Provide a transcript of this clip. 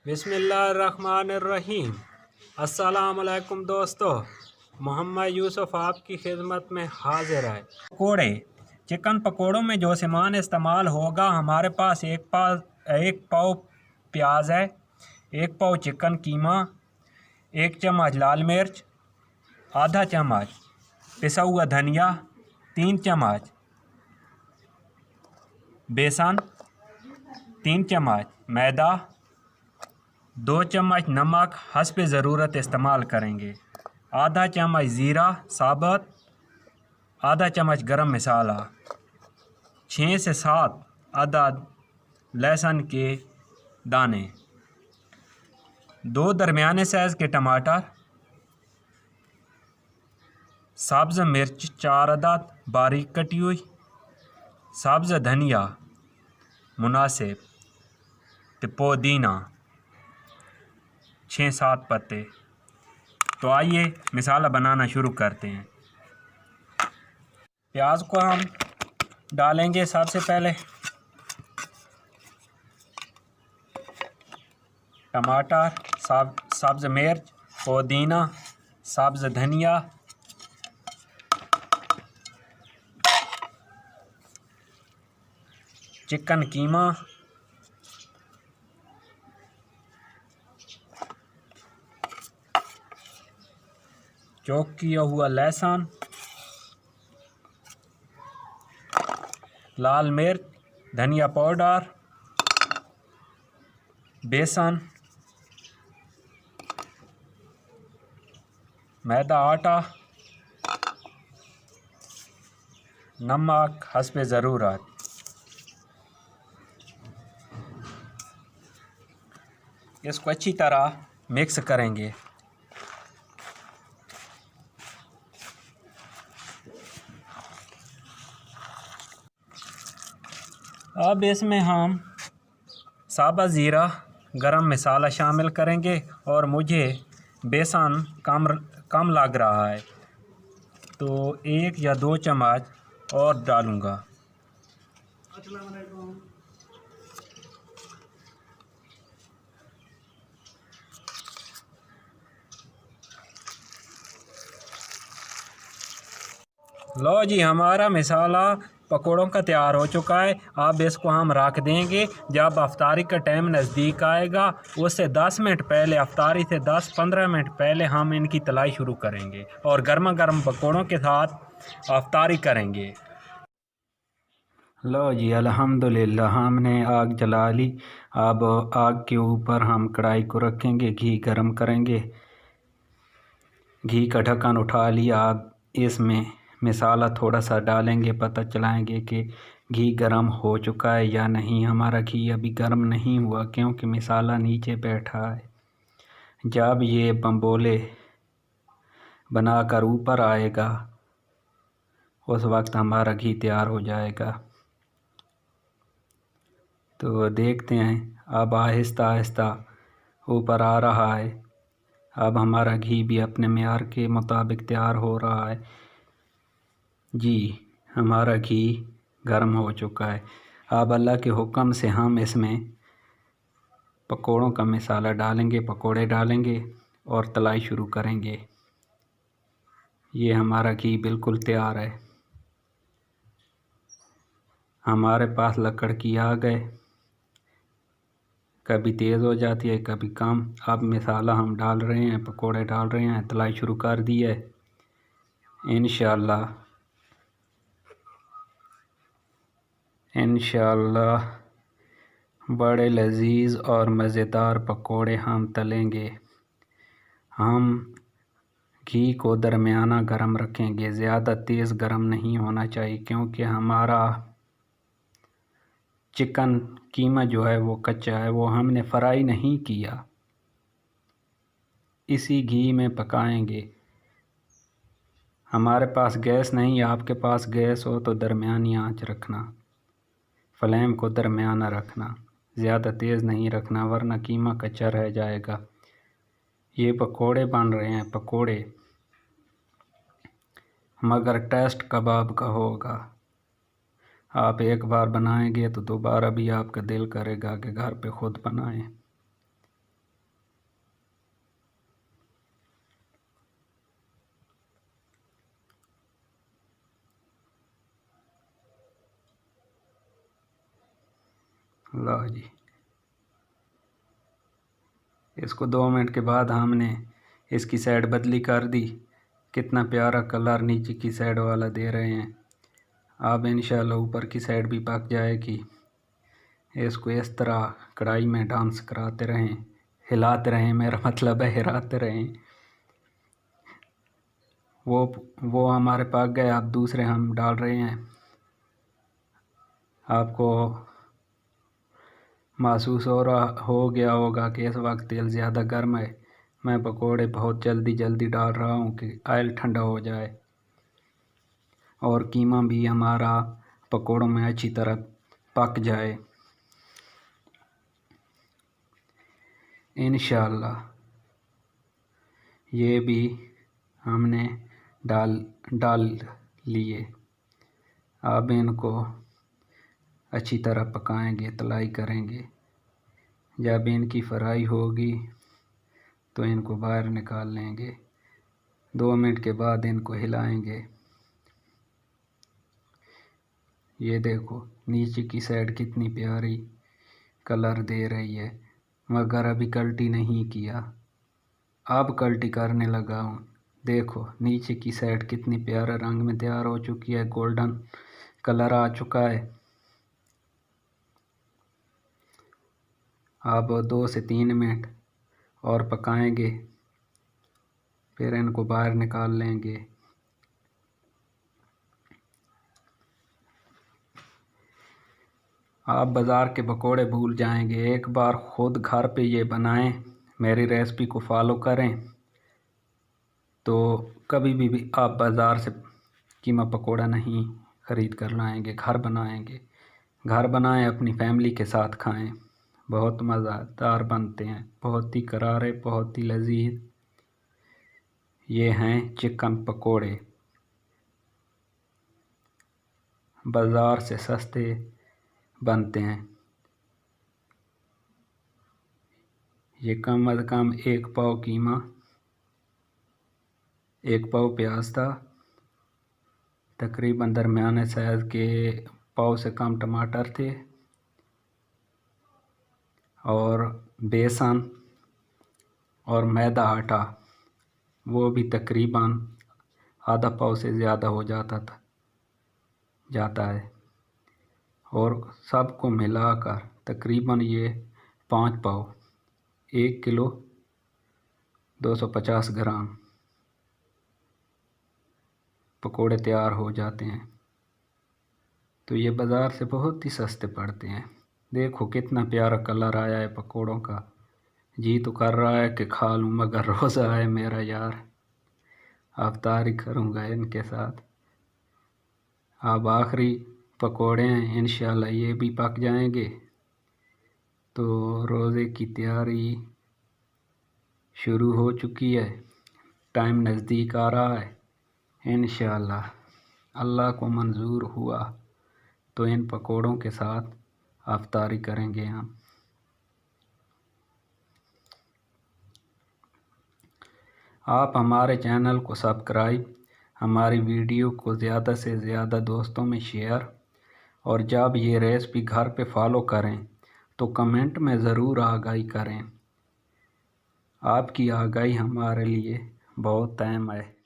बिस्मिल्लाहिर्रहमानिर्रहीम। अस्सलाम वालेकुम दोस्तों, मोहम्मद यूसुफ आपकी खिदमत में हाजिर है। पकौड़े, चिकन पकौड़ों में जो सामान इस्तेमाल होगा, हमारे पास एक पाव प्याज है, एक पाव चिकन कीमा, एक चम्मच लाल मिर्च, आधा चम्मच पिसा हुआ धनिया, 3 चम्मच बेसन, 3 चम्मच मैदा, 2 चम्मच नमक हस्ब ज़रूरत इस्तेमाल करेंगे, आधा चम्मच ज़ीरा साबुत, आधा चम्मच गरम मसाला, 6 से 7 अदद लहसुन के दाने, 2 दरमियाने साइज़ के टमाटर, सब्ज़ मिर्च 4 अदद बारीक कटी हुई, सब्ज़ धनिया मुनासिब, तो पुदीना 6-7 पत्ते। तो आइए मसाला बनाना शुरू करते हैं। प्याज को हम डालेंगे सबसे पहले, टमाटर, सब्ज़ मिर्च, पुदीना, सब्ज़ धनिया, चिकन कीमा, चॉप किया हुआ लहसुन, लाल मिर्च, धनिया पाउडर, बेसन, मैदा आटा, नमक हस्ब ज़रूरत। इसको अच्छी तरह मिक्स करेंगे। अब इसमें हम साबुत ज़ीरा गरम मसाला शामिल करेंगे, और मुझे बेसन कम लग रहा है तो 1 या 2 चम्मच और डालूँगा। लो जी, हमारा मसाला पकौड़ों का तैयार हो चुका है। अब इसको हम रख देंगे। जब अफ्तारी का टाइम नज़दीक आएगा, उससे 10 मिनट पहले, अफ्तारी से 10-15 मिनट पहले हम इनकी तलाई शुरू करेंगे और गर्मा गर्म पकौड़ों के साथ अफ्तारी करेंगे। लो जी, अल्हम्दुलिल्लाह हमने आग जला ली। अब आग के ऊपर हम कढ़ाई को रखेंगे, घी गरम करेंगे। घी का ढक्कन उठा लिया। अब इसमें मसाला थोड़ा सा डालेंगे, पता चलाएंगे कि घी गर्म हो चुका है या नहीं। हमारा घी अभी गर्म नहीं हुआ क्योंकि मसाला नीचे बैठा है। जब ये बम्बोले बनाकर ऊपर आएगा, उस वक्त हमारा घी तैयार हो जाएगा। तो देखते हैं, अब आहिस्ता आहिस्ता ऊपर आ रहा है। अब हमारा घी भी अपने मेयार के मुताबिक तैयार हो रहा है। जी, हमारा घी गर्म हो चुका है। अब अल्लाह के हुक्म से हम इसमें पकोड़ों का मसाला डालेंगे, पकोड़े डालेंगे और तलाई शुरू करेंगे। ये हमारा घी बिल्कुल तैयार है। हमारे पास लकड़ की आग है, कभी तेज़ हो जाती है कभी कम। अब मसाला हम डाल रहे हैं, पकोड़े डाल रहे हैं, तलाई शुरू कर दी है। इंशाअल्लाह बड़े लजीज और मज़ेदार पकोड़े हम तलेंगे। हम घी को दरमियाना गरम रखेंगे, ज़्यादा तेज़ गरम नहीं होना चाहिए क्योंकि हमारा चिकन कीमा जो है वो कच्चा है, वो हमने फ्राई नहीं किया, इसी घी में पकाएंगे। हमारे पास गैस नहीं है, आपके पास गैस हो तो दरमियानी आंच रखना, फ्लेम को दरमियाना रखना, ज़्यादा तेज़ नहीं रखना वरना कीमा कच्चा रह जाएगा। ये पकोड़े बन रहे हैं, पकोड़े, मगर टेस्ट कबाब का होगा। आप एक बार बनाएंगे तो दोबारा भी आपका दिल करेगा कि घर पे ख़ुद बनाएं। लो जी, इसको 2 मिनट के बाद हमने इसकी साइड बदली कर दी। कितना प्यारा कलर नीचे की साइड वाला दे रहे हैं। अब इंशाल्लाह ऊपर की साइड भी पक जाएगी। इसको इस तरह कढ़ाई में डांस कराते रहें, हिलाते रहें, मेरा मतलब है हिलाते रहें। वो हमारे पक गए। अब दूसरे हम डाल रहे हैं। आपको महसूस हो गया होगा कि इस वक्त तेल ज़्यादा गर्म है। मैं पकोड़े बहुत जल्दी डाल रहा हूँ कि ऑयल ठंडा हो जाए और कीमा भी हमारा पकोड़ों में अच्छी तरह पक जाए इंशाल्लाह। ये भी हमने डाल लिए। अब इनको अच्छी तरह पकाएंगे, तलाई करेंगे। जब इनकी फ्राई होगी तो इनको बाहर निकाल लेंगे। 2 मिनट के बाद इनको हिलाएंगे। ये देखो नीचे की साइड कितनी प्यारी कलर दे रही है, मगर अभी कल्टी नहीं किया। अब कल्टी करने लगा हूँ। देखो नीचे की साइड कितनी प्यारा रंग में तैयार हो चुकी है, गोल्डन कलर आ चुका है। अब 2 से 3 मिनट और पकाएंगे, फिर इनको बाहर निकाल लेंगे। आप बाज़ार के पकोड़े भूल जाएंगे। एक बार खुद घर पे ये बनाएं, मेरी रेसिपी को फॉलो करें तो कभी भी आप बाज़ार से कीमा पकोड़ा नहीं ख़रीद कर लाएंगे, घर बनाएंगे। घर बनाएं, अपनी फैमिली के साथ खाएं। बहुत मज़ेदार बनते हैं, बहुत ही करारे, बहुत ही लजीज। ये हैं चिकन पकोड़े, बाज़ार से सस्ते बनते हैं। ये कम अज़ कम 1 पाव कीमा, 1 पाव प्याज था, तकरीबन दरमियाने साइज़ के पाव से कम टमाटर थे, और बेसन और मैदा आटा वो भी तकरीबन आधा पाव से ज़्यादा हो जाता है। और सबको मिलाकर तकरीबन ये 5 पाव, 1 किलो 250 ग्राम पकोड़े तैयार हो जाते हैं। तो ये बाज़ार से बहुत ही सस्ते पड़ते हैं। देखो कितना प्यारा कलर आया है पकोड़ों का। जी तो कर रहा है कि खा लूँ, मगर रोज़ा है मेरा यार, अफ्तारी करूँगा इनके साथ। अब आखिरी पकोड़े हैं, इंशाल्लाह ये भी पक जाएंगे तो रोज़े की तैयारी शुरू हो चुकी है। टाइम नज़दीक आ रहा है। इंशाल्लाह अल्लाह को मंजूर हुआ तो इन पकोड़ों के साथ अफ्तारी करेंगे हम। आप हमारे चैनल को सब्सक्राइब, हमारी वीडियो को ज़्यादा से ज़्यादा दोस्तों में शेयर, और जब ये रेसिपी घर पे फॉलो करें तो कमेंट में ज़रूर आगाही करें। आपकी आगाही हमारे लिए बहुत अहम है।